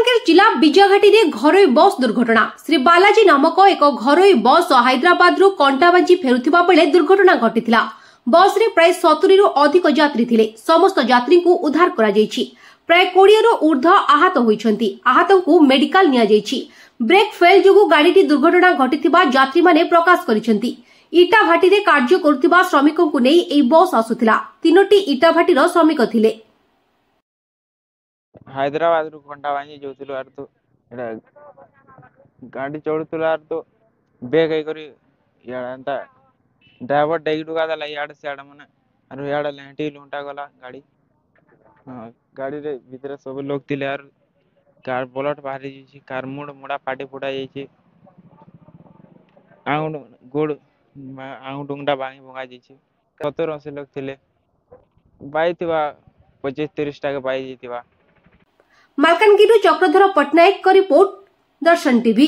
मालकानगिरी जिला विजयघाटी में घरोई बस दुर्घटना। श्री बालाजी नामक एक घरोई बस हैदराबाद रु कंटाबांजी फेरुथिबा बेले दुर्घटना घटिथिला। बस रे प्राय 70 रु अधिक यात्री थिले। समस्त यात्री को उद्धार करा जायछि। प्राय 20 रु ऊर्ध्व आहत होइछन्ति। आहतों को मेडिकल निया जायछि। ब्रेक फेल जोगु गाड़ीटी दुर्घटना घटिथिबा यात्री माने प्रकाश करिसेंति। इटा भाटी रे कार्य करथिबा श्रमिकों को नै एई बस आसुथिला। तीनोटी इटा भाटीर श्रमिक थिले। हैदराबाद रु कंटाबांजी जोतिलो आर तो एडा गाड़ी चढ़ुतलो आर तो बेग आई करी याडा ड्राइवर डेग डुगा दला याड से याड माने आर याड लेंटी लुंटा गला गाड़ी। गाड़ी रे भीतर सब लोग थिले आर कार बोलट बाहरी जायछि। कार मुड़ा फाटी फुटा जायछि। आउंड गोड़ आउंडुंगडा भांगी भंगा जायछि। 70-80 लोग थिले। बाई थिबा 25-30 टा के बाई जैतिबा। मालकानगिरी चक्रधर पट्टनायक का रिपोर्ट, दर्शन टीवी।